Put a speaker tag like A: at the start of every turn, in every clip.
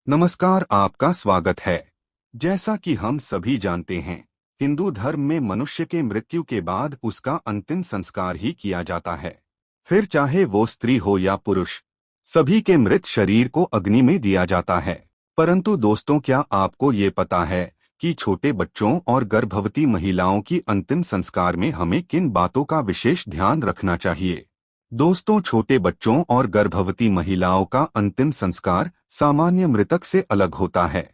A: नमस्कार, आपका स्वागत है। जैसा कि हम सभी जानते हैं, हिंदू धर्म में मनुष्य के मृत्यु के बाद उसका अंतिम संस्कार ही किया जाता है। फिर चाहे वो स्त्री हो या पुरुष, सभी के मृत शरीर को अग्नि में दिया जाता है। परंतु दोस्तों, क्या आपको ये पता है कि छोटे बच्चों और गर्भवती महिलाओं की अंतिम संस्कार में हमें किन बातों का विशेष ध्यान रखना चाहिए? दोस्तों, छोटे बच्चों और गर्भवती महिलाओं का अंतिम संस्कार सामान्य मृतक से अलग होता है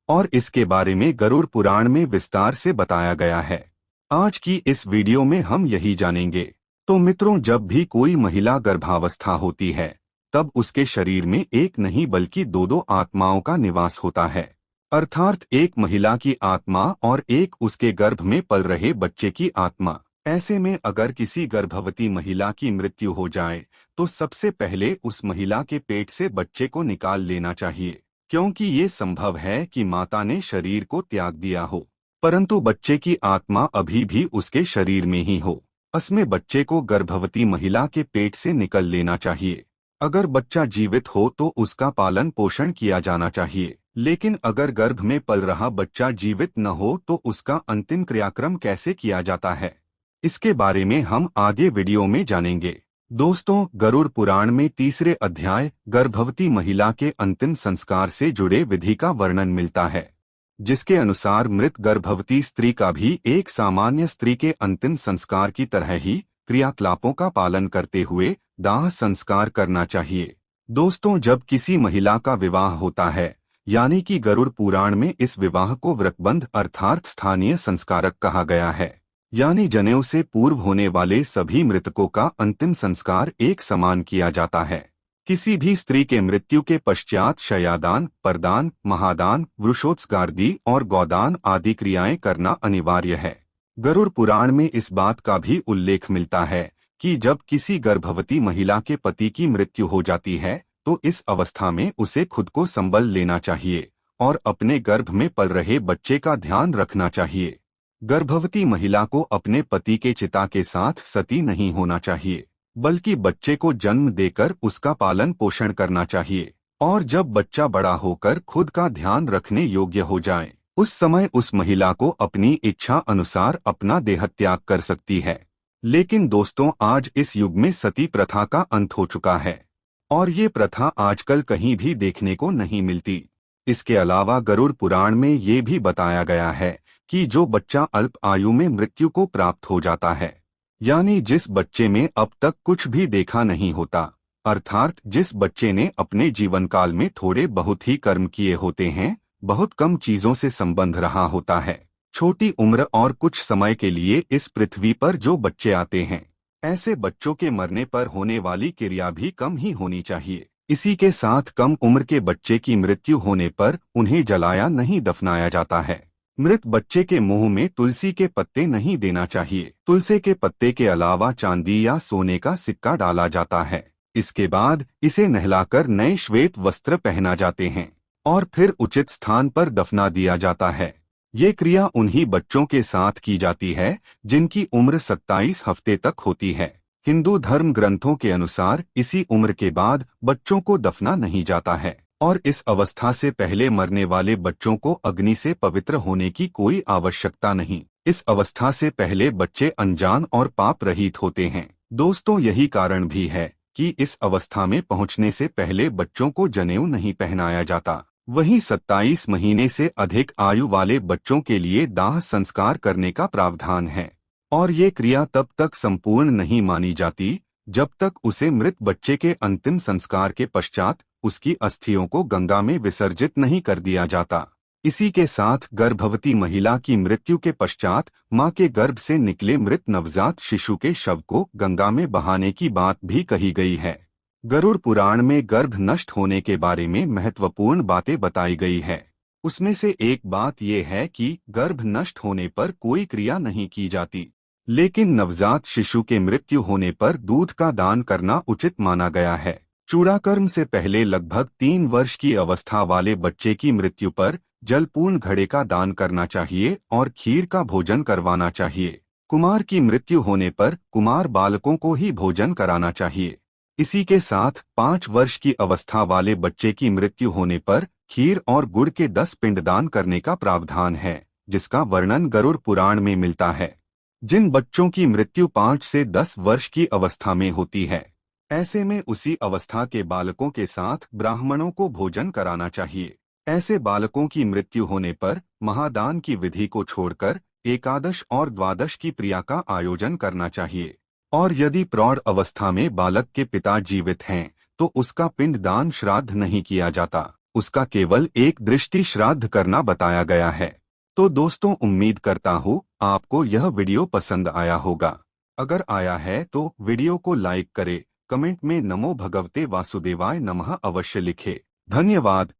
A: और इसके बारे में गरुड़ पुराण में विस्तार से बताया गया है। आज की इस वीडियो में हम यही जानेंगे। तो मित्रों, जब भी कोई महिला गर्भावस्था होती है, तब उसके शरीर में एक नहीं बल्कि दो आत्माओं का निवास होता है। अर्थात एक महिला की आत्मा और एक उसके गर्भ में पल रहे बच्चे की आत्मा। ऐसे में अगर किसी गर्भवती महिला की मृत्यु हो जाए तो सबसे पहले उस महिला के पेट से बच्चे को निकाल लेना चाहिए, क्योंकि ये संभव है कि माता ने शरीर को त्याग दिया हो, परंतु बच्चे की आत्मा अभी भी उसके शरीर में ही हो। असमें बच्चे को गर्भवती महिला के पेट से निकल लेना चाहिए। अगर बच्चा जीवित हो तो उसका पालन पोषण किया जाना चाहिए, लेकिन अगर गर्भ में पल रहा बच्चा जीवित न हो तो उसका अंतिम क्रियाक्रम कैसे किया जाता है, इसके बारे में हम आगे वीडियो में जानेंगे। दोस्तों, गरुड़ पुराण में तीसरे अध्याय गर्भवती महिला के अंतिम संस्कार से जुड़े विधि का वर्णन मिलता है, जिसके अनुसार मृत गर्भवती स्त्री का भी एक सामान्य स्त्री के अंतिम संस्कार की तरह ही क्रियाकलापों का पालन करते हुए दाह संस्कार करना चाहिए। दोस्तों, जब किसी महिला का विवाह होता है, यानी कि गरुड़ पुराण में इस विवाह को व्रतबंध अर्थात स्थानीय संस्कारक कहा गया है, यानी जनेऊ से पूर्व होने वाले सभी मृतकों का अंतिम संस्कार एक समान किया जाता है। किसी भी स्त्री के मृत्यु के पश्चात शयादान, परदान, महादान, वृषोत्सर्गादि और गोदान आदि क्रियाएं करना अनिवार्य है। गरुड़ पुराण में इस बात का भी उल्लेख मिलता है कि जब किसी गर्भवती महिला के पति की मृत्यु हो जाती है तो इस अवस्था में उसे खुद को संभल लेना चाहिए और अपने गर्भ में पल रहे बच्चे का ध्यान रखना चाहिए। गर्भवती महिला को अपने पति के चिता के साथ सती नहीं होना चाहिए, बल्कि बच्चे को जन्म देकर उसका पालन पोषण करना चाहिए और जब बच्चा बड़ा होकर खुद का ध्यान रखने योग्य हो जाए, उस समय उस महिला को अपनी इच्छा अनुसार अपना देह त्याग कर सकती है। लेकिन दोस्तों, आज इस युग में सती प्रथा का अंत हो चुका है और ये प्रथा आजकल कहीं भी देखने को नहीं मिलती। इसके अलावा गरुड़ पुराण में ये भी बताया गया है कि जो बच्चा अल्प आयु में मृत्यु को प्राप्त हो जाता है, यानी जिस बच्चे में अब तक कुछ भी देखा नहीं होता, अर्थात जिस बच्चे ने अपने जीवन काल में थोड़े बहुत ही कर्म किए होते हैं, बहुत कम चीजों से संबंध रहा होता है, छोटी उम्र और कुछ समय के लिए इस पृथ्वी पर जो बच्चे आते हैं, ऐसे बच्चों के मरने पर होने वाली क्रिया भी कम ही होनी चाहिए। इसी के साथ कम उम्र के बच्चे की मृत्यु होने पर उन्हें जलाया नहीं दफनाया जाता है। मृत बच्चे के मुंह में तुलसी के पत्ते नहीं देना चाहिए। तुलसी के पत्ते के अलावा चांदी या सोने का सिक्का डाला जाता है। इसके बाद इसे नहलाकर नए श्वेत वस्त्र पहना जाते हैं और फिर उचित स्थान पर दफना दिया जाता है। ये क्रिया उन्हीं बच्चों के साथ की जाती है जिनकी उम्र 27 हफ्ते तक होती है। हिंदू धर्म ग्रंथों के अनुसार इसी उम्र के बाद बच्चों को दफना नहीं जाता है और इस अवस्था से पहले मरने वाले बच्चों को अग्नि से पवित्र होने की कोई आवश्यकता नहीं। इस अवस्था से पहले बच्चे अनजान और पाप रहित होते हैं। दोस्तों, यही कारण भी है कि इस अवस्था में पहुंचने से पहले बच्चों को जनेऊ नहीं पहनाया जाता। वहीं 27 महीने से अधिक आयु वाले बच्चों के लिए दाह संस्कार करने का प्रावधान है और ये क्रिया तब तक संपूर्ण नहीं मानी जाती जब तक उसे मृत बच्चे के अंतिम संस्कार के पश्चात उसकी अस्थियों को गंगा में विसर्जित नहीं कर दिया जाता। इसी के साथ गर्भवती महिला की मृत्यु के पश्चात मां के गर्भ से निकले मृत नवजात शिशु के शव को गंगा में बहाने की बात भी कही गई है। गरुड़ पुराण में गर्भ नष्ट होने के बारे में महत्वपूर्ण बातें बताई गई है। उसमें से एक बात यह है कि गर्भ नष्ट होने पर कोई क्रिया नहीं की जाती, लेकिन नवजात शिशु के मृत्यु होने पर दूध का दान करना उचित माना गया है। चूड़ाकर्म से पहले लगभग 3 वर्ष की अवस्था वाले बच्चे की मृत्यु पर जलपूर्ण घड़े का दान करना चाहिए और खीर का भोजन करवाना चाहिए। कुमार की मृत्यु होने पर कुमार बालकों को ही भोजन कराना चाहिए। इसी के साथ 5 वर्ष की अवस्था वाले बच्चे की मृत्यु होने पर खीर और गुड़ के 10 पिंडदान करने का प्रावधान है, जिसका वर्णन गरुड़ पुराण में मिलता है। जिन बच्चों की मृत्यु 5 से 10 वर्ष की अवस्था में होती है, ऐसे में उसी अवस्था के बालकों के साथ ब्राह्मणों को भोजन कराना चाहिए। ऐसे बालकों की मृत्यु होने पर महादान की विधि को छोड़कर एकादश और द्वादश की क्रिया का आयोजन करना चाहिए। और यदि प्रौढ़ अवस्था में बालक के पिता जीवित हैं, तो उसका पिंडदान श्राद्ध नहीं किया जाता, उसका केवल एक दृष्टि श्राद्ध करना बताया गया है। तो दोस्तों, उम्मीद करता हूँ आपको यह वीडियो पसंद आया होगा। अगर आया है तो वीडियो को लाइक करें, कमेंट में नमो भगवते वासुदेवाय नमः अवश्य लिखें। धन्यवाद।